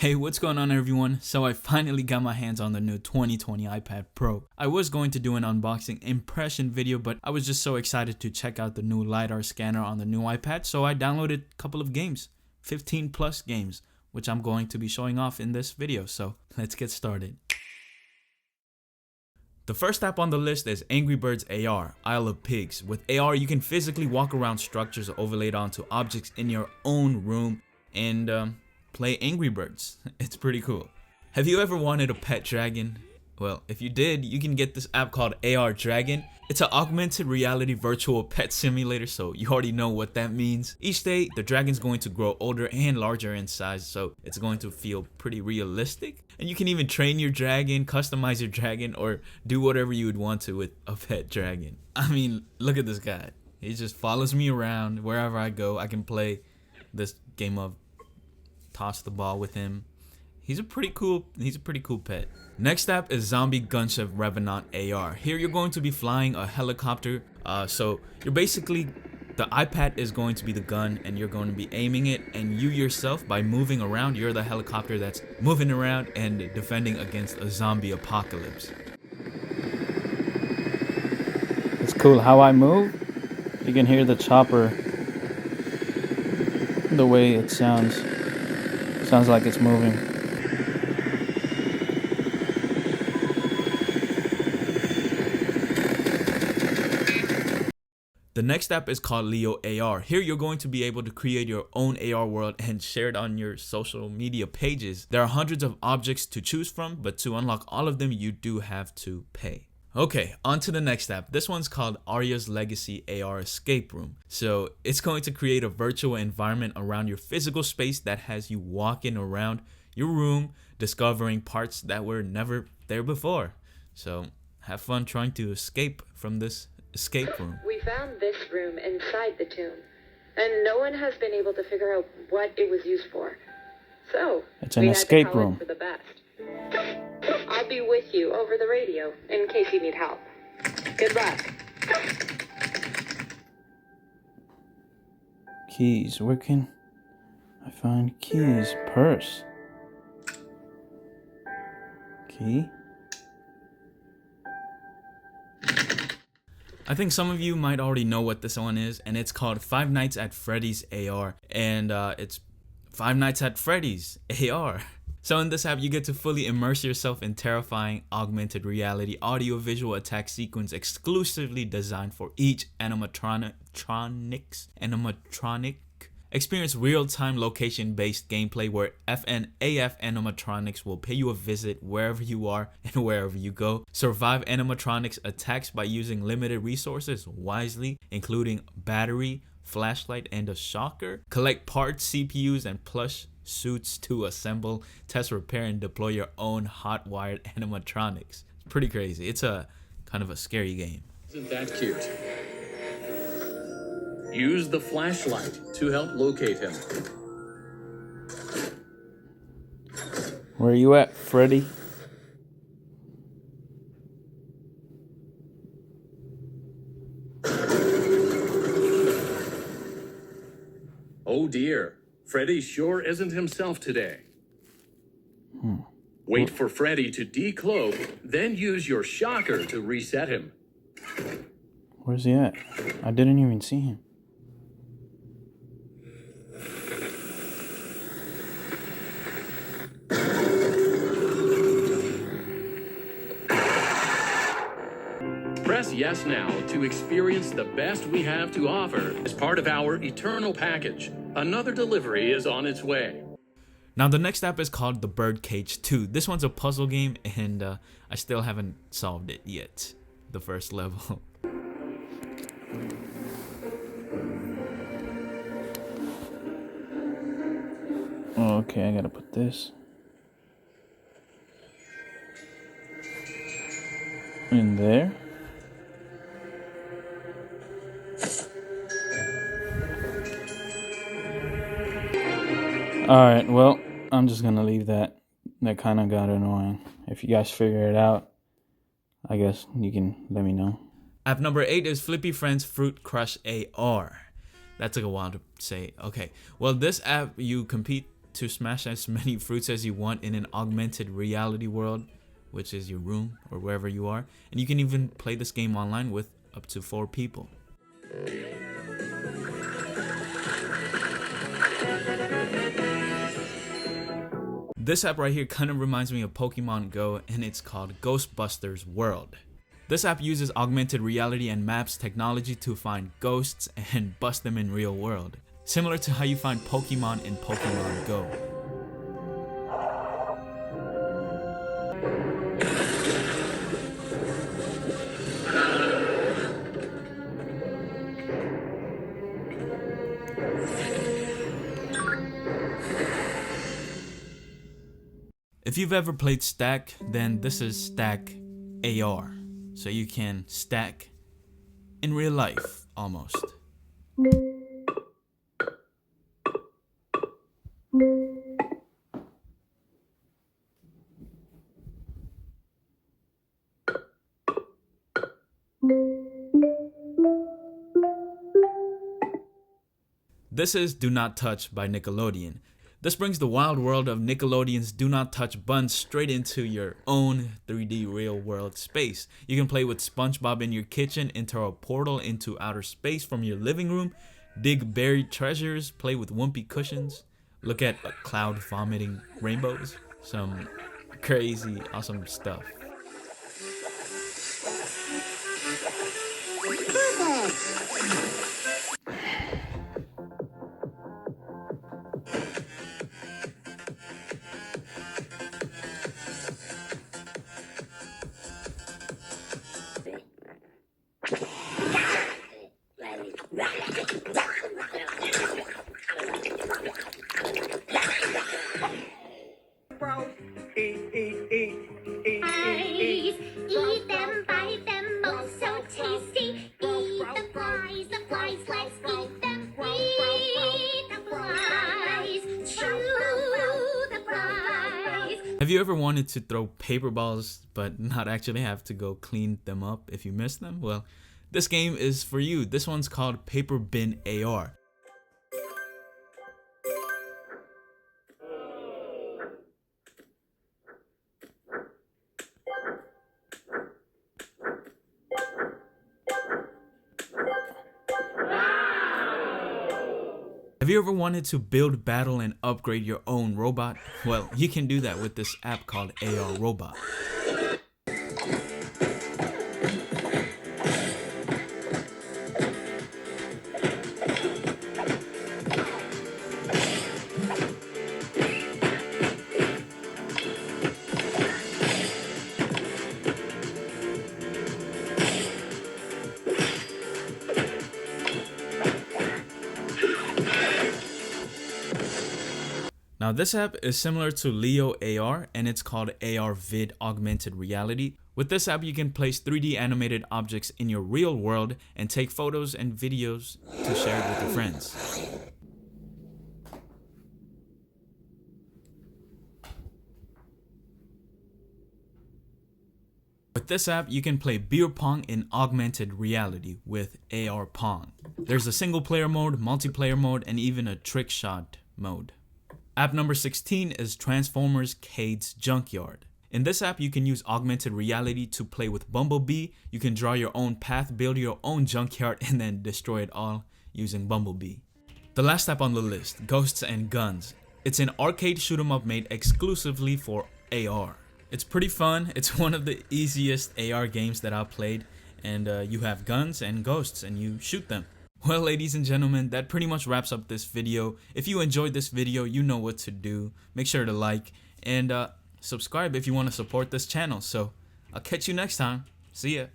Hey, what's going on everyone? So I finally got my hands on the new 2020 iPad Pro. I was going to do an unboxing impression video, but I was just so excited to check out the new LiDAR scanner on the new iPad, so I downloaded a couple of games, 15 plus games, which I'm going to be showing off in this video, so let's get started. The first app on the list is Angry Birds AR, Isle of Pigs. With AR, you can physically walk around structures overlaid onto objects in your own room and play Angry Birds. It's pretty cool. Have you ever wanted a pet dragon? Well, if you did, you can get this app called AR Dragon. It's an augmented reality virtual pet simulator, so you already know what that means. Each day, the dragon's going to grow older and larger in size, so it's going to feel pretty realistic. And you can even train your dragon, customize your dragon, or do whatever you would want to with a pet dragon. I mean, look at this guy. He just follows me around wherever I go. I can play this game of toss the ball with him. He's a pretty cool pet. Next app is Zombie Gunship Revenant AR. Here you're going to be flying a helicopter. So you're basically, the iPad is going to be the gun and you're going to be aiming it, and you yourself, by moving around, you're the helicopter that's moving around and defending against a zombie apocalypse. It's cool how I move. You can hear the chopper, the way it sounds. Sounds like it's moving. The next app is called Leo AR. Here you're going to be able to create your own AR world and share it on your social media pages. There are hundreds of objects to choose from, but to unlock all of them, you do have to pay. Okay, on to the next app. This one's called Aria's Legacy AR Escape Room. So it's going to create a virtual environment around your physical space that has you walking around your room, discovering parts that were never there before. So have fun trying to escape from this escape room. We found this room inside the tomb, and no one has been able to figure out what it was used for. So it's an escape room. For the best. I'll be with you over the radio in case you need help. Good luck. Keys. Where can I find keys? Purse. Key. I think some of you might already know what this one is, and it's called Five Nights at Freddy's AR, and it's Five Nights at Freddy's AR. So in this app, you get to fully immerse yourself in terrifying augmented reality audio-visual attack sequence exclusively designed for each animatronic. Experience real-time location-based gameplay where FNAF animatronics will pay you a visit wherever you are and wherever you go. Survive animatronics attacks by using limited resources wisely, including battery, flashlight, and a shocker. Collect parts, CPUs, and plush suits to assemble, test, repair, and deploy your own hot-wired animatronics. It's pretty crazy. It's a kind of a scary game. Isn't that cute? Use the flashlight to help locate him. Where are you at, Freddy? Oh dear, Freddy sure isn't himself today. Wait for Freddy to decloak, then use your shocker to reset him. Where's he at? I didn't even see him. Press yes now to experience the best we have to offer as part of our Eternal package. Another delivery is on its way. Now the next app is called the Birdcage 2. This one's a puzzle game, and I still haven't solved it yet. The first level. Oh, okay, I gotta put this in there. Alright, well, I'm just gonna leave that. That kind of got annoying. If you guys figure it out, I guess you can let me know. App number 8 is Flippy Friends Fruit Crush AR. That took a while to say. Okay, well, this app, you compete to smash as many fruits as you want in an augmented reality world, which is your room or wherever you are. And you can even play this game online with up to 4 people. This app right here kind of reminds me of Pokemon Go, and it's called Ghostbusters World. This app uses augmented reality and maps technology to find ghosts and bust them in real world, similar to how you find Pokemon in Pokemon Go. If you've ever played Stack, then this is Stack AR. So you can stack in real life, almost. This is Do Not Touch by Nickelodeon. This brings the wild world of Nickelodeon's Do Not Touch buns straight into your own 3D real world space. You can play with SpongeBob in your kitchen, enter a portal into outer space from your living room, dig buried treasures, play with Wimpy cushions, look at a cloud vomiting rainbows. Some crazy, awesome stuff. Eat them, bite them, oh so tasty. Eat the flies, let's eat them. Eat the flies, chew the flies. Have you ever wanted to throw paper balls but not actually have to go clean them up if you miss them? Well, this game is for you. This one's called Paper Bin AR. Have you ever wanted to build, battle, and upgrade your own robot? Well, you can do that with this app called AR Robot. Now this app is similar to Leo AR, and it's called AR Vid Augmented Reality. With this app you can place 3D animated objects in your real world and take photos and videos to share it with your friends. With this app you can play beer pong in augmented reality with AR Pong. There's a single player mode, multiplayer mode, and even a trick shot mode. App number 16 is Transformers Cade's Junkyard. In this app, you can use augmented reality to play with Bumblebee. You can draw your own path, build your own junkyard, and then destroy it all using Bumblebee. The last app on the list, Ghosts and Guns. It's an arcade shoot 'em up made exclusively for AR. It's pretty fun. It's one of the easiest AR games that I've played, and you have guns and ghosts and you shoot them. Well, ladies and gentlemen, that pretty much wraps up this video. If you enjoyed this video, you know what to do. Make sure to like and subscribe if you want to support this channel. So I'll catch you next time. See ya.